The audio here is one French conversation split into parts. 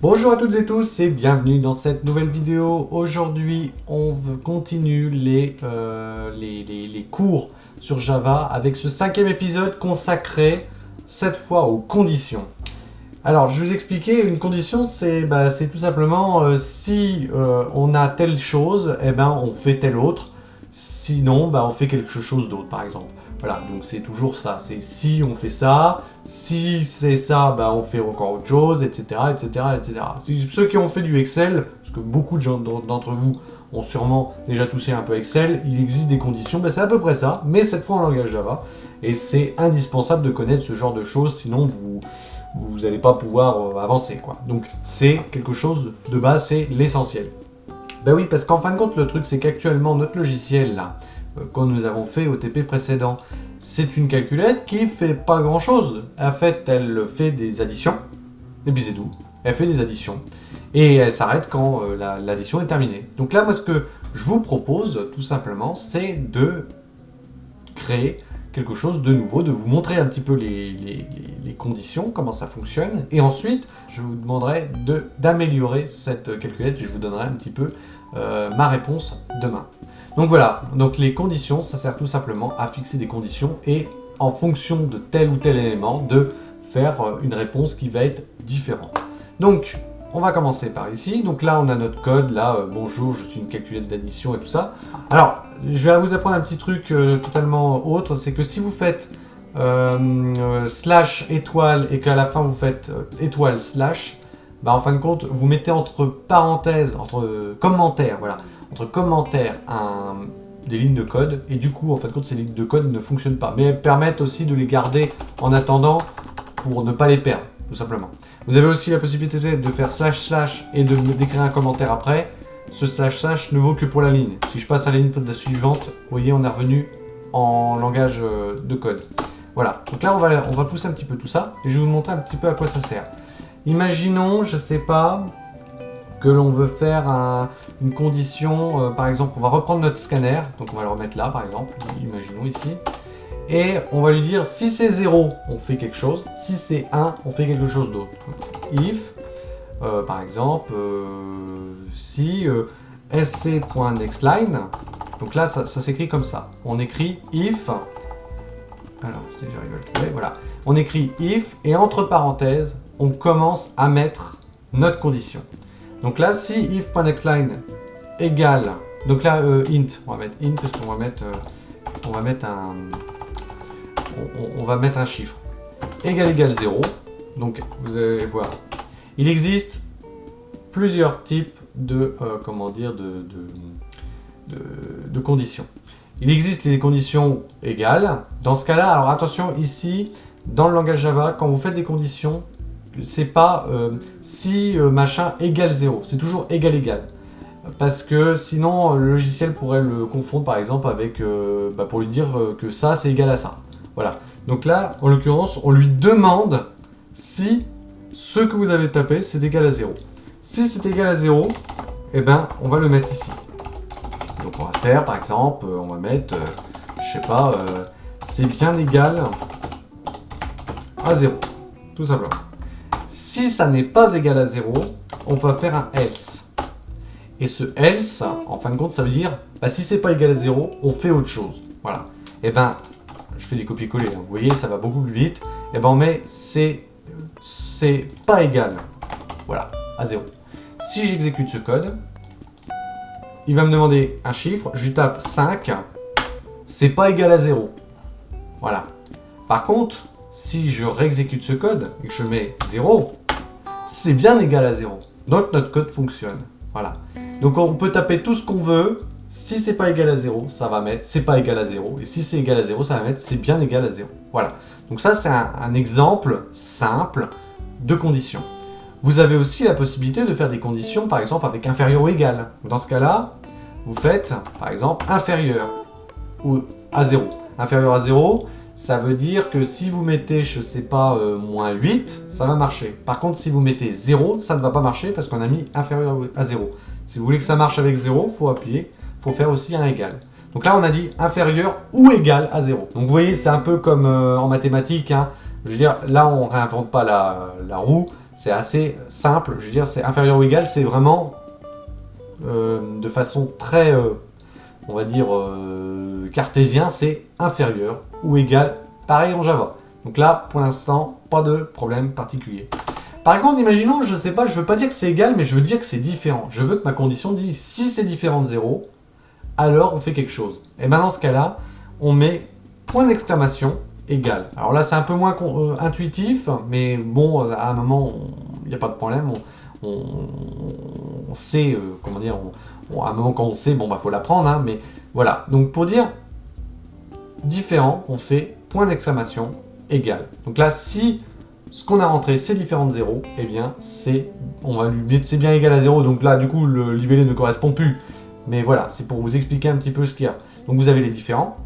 Bonjour à toutes et tous et bienvenue dans cette nouvelle vidéo. Aujourd'hui, on continue les cours sur Java avec ce 5e épisode consacré cette fois aux conditions. Alors, je vais vous expliquer, une condition, c'est tout simplement si on a telle chose, on fait telle autre. Sinon, on fait quelque chose d'autre, par exemple. Voilà, donc c'est toujours ça. C'est si on fait ça, si c'est ça, on fait encore autre chose, etc., etc., etc. Ceux qui ont fait du Excel, parce que beaucoup de gens d'entre vous ont sûrement déjà touché un peu Excel, il existe des conditions, c'est à peu près ça, mais cette fois en langage Java. Et c'est indispensable de connaître ce genre de choses, sinon vous n'allez pas pouvoir avancer, quoi. Donc c'est quelque chose de base, c'est l'essentiel. Ben oui, parce qu'en fin de compte, le truc, c'est qu'actuellement, notre logiciel, là, quand nous avons fait au TP précédent, c'est une calculette qui fait pas grand-chose. En fait, elle fait des additions, et puis c'est tout. Elle fait des additions. Et elle s'arrête quand l'addition est terminée. Donc là, moi, ce que je vous propose, tout simplement, c'est de créer quelque chose de nouveau, de vous montrer un petit peu les conditions, comment ça fonctionne, et ensuite je vous demanderai d'améliorer cette calculette et je vous donnerai un petit peu ma réponse demain. Donc voilà, donc les conditions, ça sert tout simplement à fixer des conditions et en fonction de tel ou tel élément, de faire une réponse qui va être différente. Donc, on va commencer par ici. Donc là, on a notre code. Là, bonjour, je suis une calculette d'addition et tout ça. Alors, je vais vous apprendre un petit truc totalement autre. C'est que si vous faites slash étoile et qu'à la fin vous faites étoile slash, en fin de compte, vous mettez entre parenthèses, entre commentaires, voilà, entre commentaires des lignes de code. Et du coup, en fin de compte, ces lignes de code ne fonctionnent pas. Mais elles permettent aussi de les garder en attendant pour ne pas les perdre, tout simplement. Vous avez aussi la possibilité de faire slash slash et d'écrire un commentaire après. Ce slash slash ne vaut que pour la ligne. Si je passe à la ligne suivante, vous voyez, on est revenu en langage de code. Voilà. Donc là, on va pousser un petit peu tout ça et je vais vous montrer un petit peu à quoi ça sert. Imaginons, je sais pas, que l'on veut faire une condition. Par exemple, on va reprendre notre scanner. Donc on va le remettre là, par exemple. Imaginons ici. Et on va lui dire, si c'est 0, on fait quelque chose. Si c'est 1, on fait quelque chose d'autre. If, par exemple, si sc.nextLine, donc là, ça s'écrit comme ça. On écrit if, alors, si j'arrive à le trouver, voilà. On écrit if, et entre parenthèses, on commence à mettre notre condition. Donc là, si if.nextLine égale, donc là, int, on va mettre int, parce qu'on va mettre un chiffre égale 0. Donc vous allez voir, il existe plusieurs types de conditions. Il existe les conditions égales. Dans ce cas-là, alors attention, ici dans le langage Java, quand vous faites des conditions, c'est pas si machin égale 0, c'est toujours égal. Parce que sinon le logiciel pourrait le confondre par exemple avec pour lui dire que ça c'est égal à ça. Voilà. Donc là, en l'occurrence, on lui demande si ce que vous avez tapé, c'est égal à 0. Si c'est égal à 0, on va le mettre ici. Donc on va faire, par exemple, on va mettre, je sais pas, c'est bien égal à 0. Tout simplement. Si ça n'est pas égal à 0, on va faire un else. Et ce else, en fin de compte, ça veut dire, si c'est pas égal à 0, on fait autre chose. Voilà. Je fais des copier-coller, hein. Vous voyez, ça va beaucoup plus vite. On met c'est pas égal, voilà, à 0. Si j'exécute ce code, il va me demander un chiffre, je lui tape 5, c'est pas égal à 0. Voilà. Par contre, si je réexécute ce code et que je mets 0, c'est bien égal à 0. Donc notre code fonctionne. Voilà. Donc on peut taper tout ce qu'on veut. Si c'est pas égal à 0, ça va mettre c'est pas égal à 0. Et si c'est égal à 0, ça va mettre c'est bien égal à 0. Voilà. Donc ça, c'est un exemple simple de condition. Vous avez aussi la possibilité de faire des conditions, par exemple, avec inférieur ou égal. Dans ce cas-là, vous faites, par exemple, inférieur ou à 0. Inférieur à 0, ça veut dire que si vous mettez, je sais pas, moins 8, ça va marcher. Par contre, si vous mettez 0, ça ne va pas marcher parce qu'on a mis inférieur à 0. Si vous voulez que ça marche avec 0, il faut appuyer. Il faut faire aussi un égal. Donc là, on a dit inférieur ou égal à 0. Donc vous voyez, c'est un peu comme en mathématiques. Hein. Je veux dire, là, on ne réinvente pas la roue. C'est assez simple, je veux dire, c'est inférieur ou égal, c'est vraiment de façon très, on va dire, cartésien, c'est inférieur ou égal, pareil en Java. Donc là, pour l'instant, pas de problème particulier. Par contre, imaginons, je sais pas, je veux pas dire que c'est égal, mais je veux dire que c'est différent. Je veux que ma condition dise, si c'est différent de 0, alors on fait quelque chose. Et maintenant, dans ce cas-là, on met point d'exclamation égal. Alors là, c'est un peu moins intuitif, mais bon, à un moment, il n'y a pas de problème. On sait, comment dire, à un moment quand on sait, bon, bah, faut l'apprendre, hein, mais voilà. Donc, pour dire différent, on fait point d'exclamation égal. Donc là, si ce qu'on a rentré, c'est différent de 0, eh bien, on va lui mettre c'est bien égal à 0. Donc là, du coup, le libellé ne correspond plus. Mais voilà, c'est pour vous expliquer un petit peu ce qu'il y a. Donc vous avez les différents,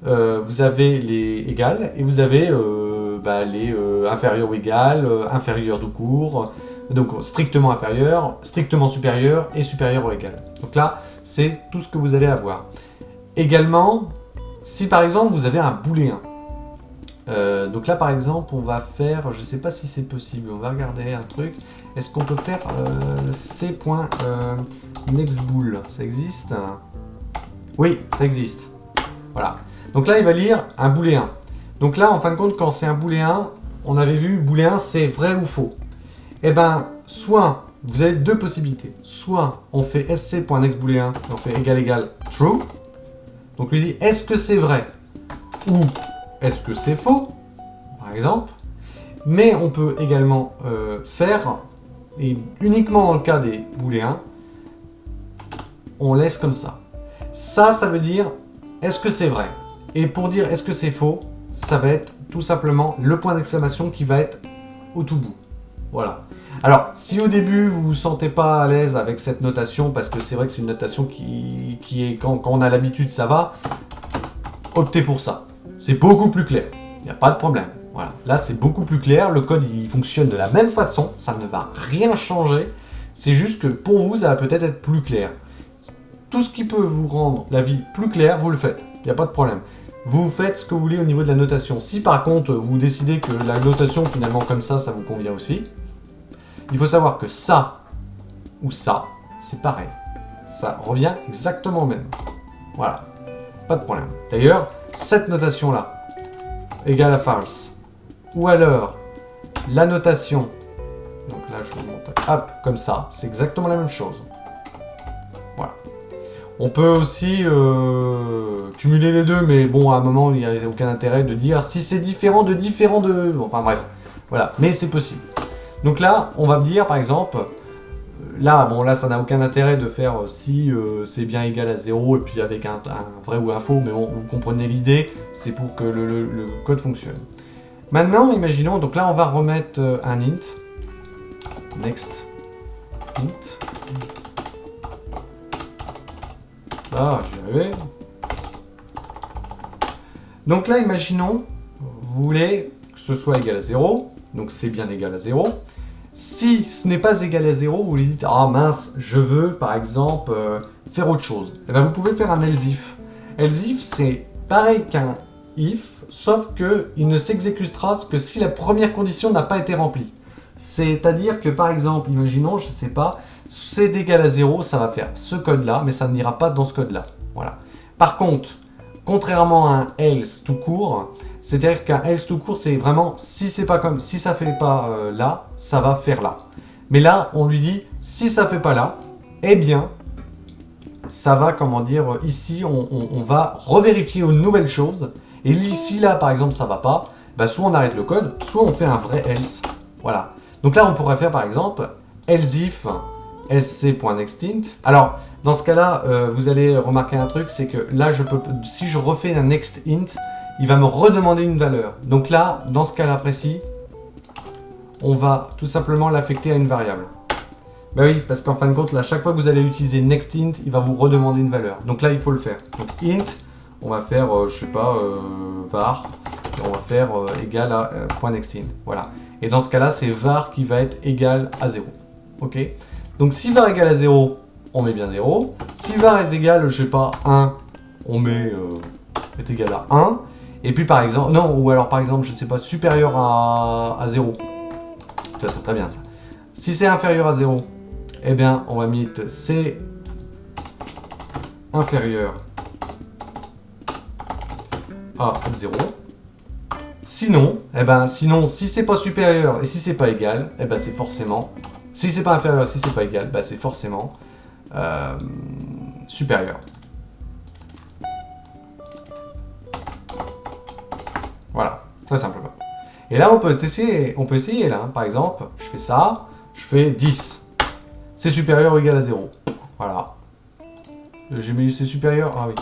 vous avez les égales, et vous avez les inférieurs ou égales, inférieurs tout court, donc strictement inférieur, strictement supérieur et supérieur ou égal. Donc là, c'est tout ce que vous allez avoir. Également, si par exemple vous avez un booléen, donc là par exemple on va faire, je sais pas si c'est possible, on va regarder un truc. Est-ce qu'on peut faire c.nextbool, ça existe? Oui, ça existe. Voilà. Donc là il va lire un booléen. Donc là en fin de compte quand c'est un booléen, on avait vu booléen c'est vrai ou faux. Et ben soit vous avez deux possibilités. Soit on fait sc.nextbooléen, on fait égal égal true. Donc lui dit est-ce que c'est vrai ou est-ce que c'est faux, par exemple. Mais on peut également faire, et uniquement dans le cas des booléens, on laisse comme ça. Ça veut dire est-ce que c'est vrai. Et pour dire est-ce que c'est faux, ça va être tout simplement le point d'exclamation qui va être au tout bout. Voilà. Alors, si au début vous ne vous sentez pas à l'aise avec cette notation, parce que c'est vrai que c'est une notation qui est, quand on a l'habitude, ça va, optez pour ça. C'est beaucoup plus clair. Il n'y a pas de problème. Voilà. Là, c'est beaucoup plus clair. Le code, il fonctionne de la même façon. Ça ne va rien changer. C'est juste que pour vous, ça va peut-être être plus clair. Tout ce qui peut vous rendre la vie plus claire, vous le faites. Il n'y a pas de problème. Vous faites ce que vous voulez au niveau de la notation. Si par contre, vous décidez que la notation, finalement, comme ça vous convient aussi, il faut savoir que ça ou ça, c'est pareil. Ça revient exactement au même. Voilà. Pas de problème. D'ailleurs, cette notation-là, égale à false. Ou alors, la notation, donc là je vous montre, hop, comme ça, c'est exactement la même chose. Voilà. On peut aussi cumuler les deux, mais bon, à un moment, il n'y a aucun intérêt de dire si c'est différent de... Bon, enfin bref, voilà, mais c'est possible. Donc là, on va me dire, par exemple, là, ça n'a aucun intérêt de faire si c'est bien égal à 0 et puis avec un vrai ou un faux, mais bon, vous comprenez l'idée, c'est pour que le code fonctionne. Maintenant, imaginons, donc là, on va remettre un int, next int. Ah, j'y arrivé. Donc là, imaginons, vous voulez que ce soit égal à 0, donc c'est bien égal à 0. Si ce n'est pas égal à 0, vous lui dites « Ah mince, je veux par exemple faire autre chose ». Et bien vous pouvez faire un else if. Else if, c'est pareil qu'un if, sauf qu'il ne s'exécutera que si la première condition n'a pas été remplie. C'est-à-dire que par exemple, imaginons, je ne sais pas, c'est égal à 0, ça va faire ce code-là, mais ça n'ira pas dans ce code-là. Voilà. Par contre, contrairement à un else tout court, c'est-à-dire qu'un else tout court, c'est vraiment si c'est pas comme, si ça fait pas là, ça va faire là. Mais là, on lui dit si ça fait pas là, eh bien, ça va, comment dire, ici, on va revérifier une nouvelle chose. Et ici, là, par exemple, ça va pas, bah, soit on arrête le code, soit on fait un vrai else. Voilà. Donc là, on pourrait faire par exemple else if sc.nextInt. Alors, dans ce cas-là, vous allez remarquer un truc, c'est que là, si je refais un nextInt, il va me redemander une valeur. Donc là, dans ce cas-là précis, on va tout simplement l'affecter à une variable. Ben oui, parce qu'en fin de compte, là, chaque fois que vous allez utiliser nextInt, il va vous redemander une valeur. Donc là, il faut le faire. Donc int, on va faire, je sais pas, var, et on va faire égal à .nextInt. Voilà. Et dans ce cas-là, c'est var qui va être égal à 0. Ok. Donc si var égale à 0, on met bien 0. Si var est égal, je sais pas, 1, on met est égal à 1. Et puis par exemple, non, ou alors par exemple, je sais pas, supérieur à 0. Ça, c'est très bien ça. Si c'est inférieur à 0, eh bien, on va mettre C inférieur à 0. Sinon, si c'est pas supérieur et si c'est pas égal, eh ben c'est forcément... Si c'est pas inférieur et si c'est pas égal, bah c'est forcément supérieur. Voilà, très simplement. Et là, on peut essayer là, hein. Par exemple, je fais ça, je fais 10. C'est supérieur ou égal à 0. Voilà. J'ai mis c'est supérieur, ah oui.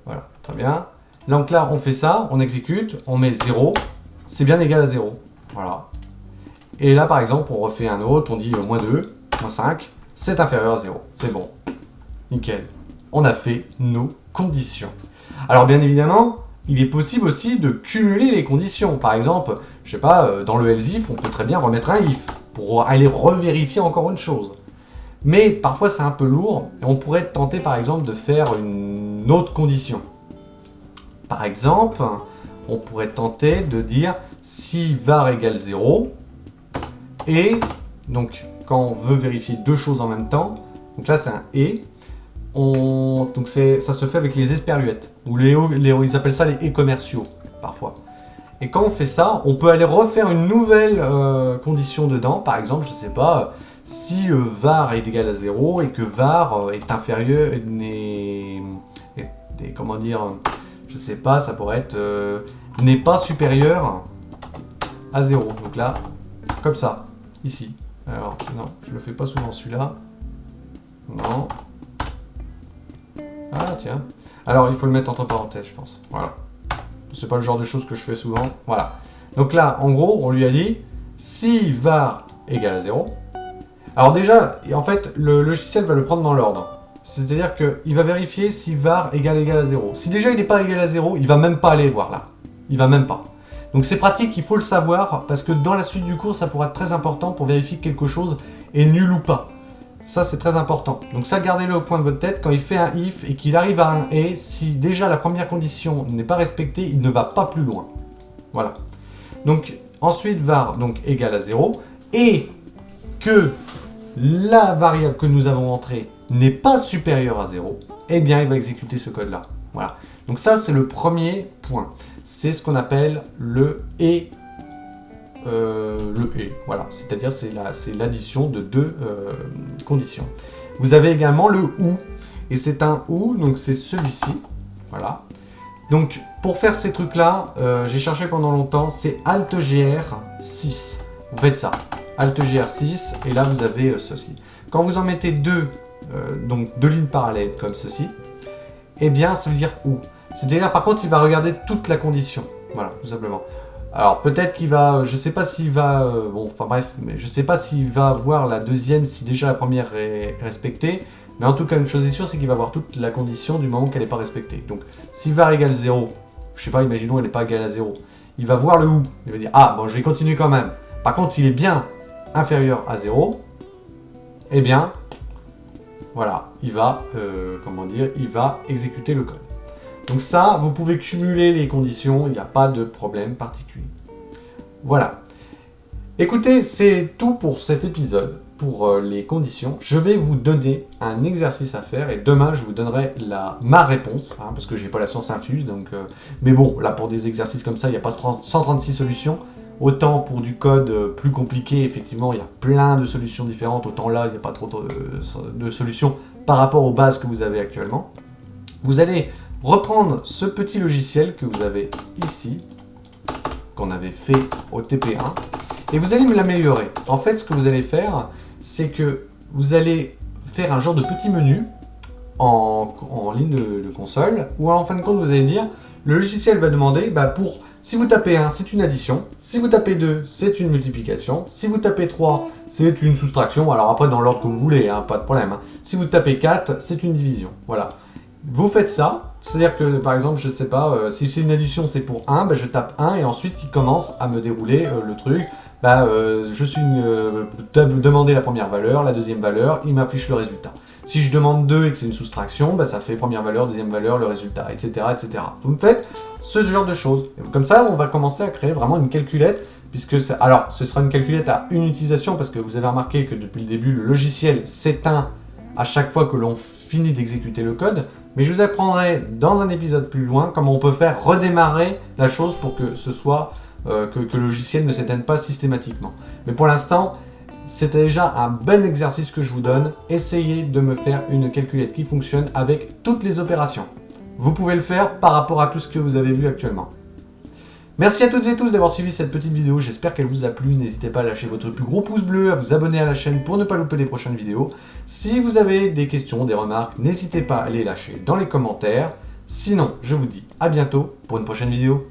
Voilà, très bien. Donc là, on fait ça, on exécute, on met 0. C'est bien égal à 0. Voilà. Et là, par exemple, on refait un autre, on dit moins 2, moins 5. C'est inférieur à 0. C'est bon. Nickel. On a fait nos conditions. Alors, bien évidemment, il est possible aussi de cumuler les conditions. Par exemple, je sais pas, dans le else if, on peut très bien remettre un if pour aller revérifier encore une chose. Mais parfois, c'est un peu lourd et on pourrait tenter, par exemple, de faire une autre condition. Par exemple, on pourrait tenter de dire si var égale 0 et donc quand on veut vérifier deux choses en même temps, donc là c'est un et, donc ça se fait avec les esperluettes, ou ils appellent ça les et commerciaux parfois. Et quand on fait ça, on peut aller refaire une nouvelle condition dedans, par exemple, je sais pas, si var est égal à 0 et que var est inférieur, comment dire, je sais pas, ça pourrait être n'est pas supérieur à 0. Donc là, comme ça, ici. Alors, non, je le fais pas souvent celui-là. Non. Ah, tiens. Alors, il faut le mettre entre parenthèses, je pense. Voilà. C'est pas le genre de choses que je fais souvent. Voilà. Donc là, en gros, on lui a dit, si var égale à 0. Alors déjà, en fait, le logiciel va le prendre dans l'ordre. C'est-à-dire qu'il va vérifier si var égale à 0. Si déjà il n'est pas égal à 0, il va même pas aller voir là. Il va même pas. Donc c'est pratique, il faut le savoir, parce que dans la suite du cours, ça pourra être très important pour vérifier que quelque chose est nul ou pas. Ça, c'est très important. Donc ça, gardez-le au coin de votre tête. Quand il fait un if et qu'il arrive à un et, si déjà la première condition n'est pas respectée, il ne va pas plus loin. Voilà. Donc ensuite, var donc égale à 0, et que la variable que nous avons entrée n'est pas supérieure à 0, eh bien il va exécuter ce code-là. Voilà. Donc ça, c'est le premier point. C'est ce qu'on appelle le et. Voilà. C'est-à-dire c'est l'addition de deux conditions. Vous avez également le ou. Et c'est un ou, donc c'est celui-ci. Voilà. Donc pour faire ces trucs-là, j'ai cherché pendant longtemps, c'est Alt-GR 6. Vous faites ça. Alt-GR 6, et là vous avez ceci. Quand vous en mettez deux, donc deux lignes parallèles comme ceci, eh bien ça veut dire ou. C'est-à-dire par contre il va regarder toute la condition. Voilà, tout simplement. Alors peut-être qu'il va, je sais pas s'il va, bon enfin bref, mais je sais pas s'il va voir la deuxième si déjà la première est respectée. Mais en tout cas une chose est sûre, c'est qu'il va voir toute la condition du moment qu'elle n'est pas respectée. Donc si var égale 0, je sais pas, imaginons elle n'est pas égale à 0, il va voir le ou. Il va dire ah bon je vais continuer quand même. Par contre il est bien inférieur à 0, eh bien, voilà, il va, il va exécuter le code. Donc ça, vous pouvez cumuler les conditions, il n'y a pas de problème particulier. Voilà. Écoutez, c'est tout pour cet épisode, pour les conditions. Je vais vous donner un exercice à faire, et demain, je vous donnerai ma réponse, hein, parce que j'ai pas la science infuse, donc... mais bon, là, pour des exercices comme ça, il n'y a pas 136 solutions. Autant pour du code plus compliqué, effectivement, il y a plein de solutions différentes. Autant là, il n'y a pas trop de solutions par rapport aux bases que vous avez actuellement. Vous allez reprendre ce petit logiciel que vous avez ici, qu'on avait fait au TP1, et vous allez me l'améliorer. En fait, ce que vous allez faire, c'est que vous allez faire un genre de petit menu en ligne de console, où en fin de compte, vous allez dire, le logiciel va demander, si vous tapez 1, c'est une addition. Si vous tapez 2, c'est une multiplication. Si vous tapez 3, c'est une soustraction. Alors après, dans l'ordre que vous voulez, hein, pas de problème. Hein. Si vous tapez 4, c'est une division. Voilà. Vous faites ça. C'est-à-dire que, par exemple, je sais pas, si c'est une addition, c'est pour 1, je tape 1 et ensuite, il commence à me dérouler le truc. Je suis demander la première valeur, la deuxième valeur, il m'affiche le résultat. Si je demande 2 et que c'est une soustraction, ça fait première valeur, deuxième valeur, le résultat, etc., etc. Vous me faites ce genre de choses. Et comme ça, on va commencer à créer vraiment une calculette puisque alors ce sera une calculette à une utilisation, parce que vous avez remarqué que depuis le début, le logiciel s'éteint à chaque fois que l'on finit d'exécuter le code, mais je vous apprendrai dans un épisode plus loin comment on peut faire redémarrer la chose pour que ce soit que le logiciel ne s'éteigne pas systématiquement. Mais pour l'instant, c'est déjà un bon exercice que je vous donne. Essayez de me faire une calculette qui fonctionne avec toutes les opérations. Vous pouvez le faire par rapport à tout ce que vous avez vu actuellement. Merci à toutes et tous d'avoir suivi cette petite vidéo, j'espère qu'elle vous a plu. N'hésitez pas à lâcher votre plus gros pouce bleu, à vous abonner à la chaîne pour ne pas louper les prochaines vidéos. Si vous avez des questions, des remarques, n'hésitez pas à les lâcher dans les commentaires. Sinon, je vous dis à bientôt pour une prochaine vidéo.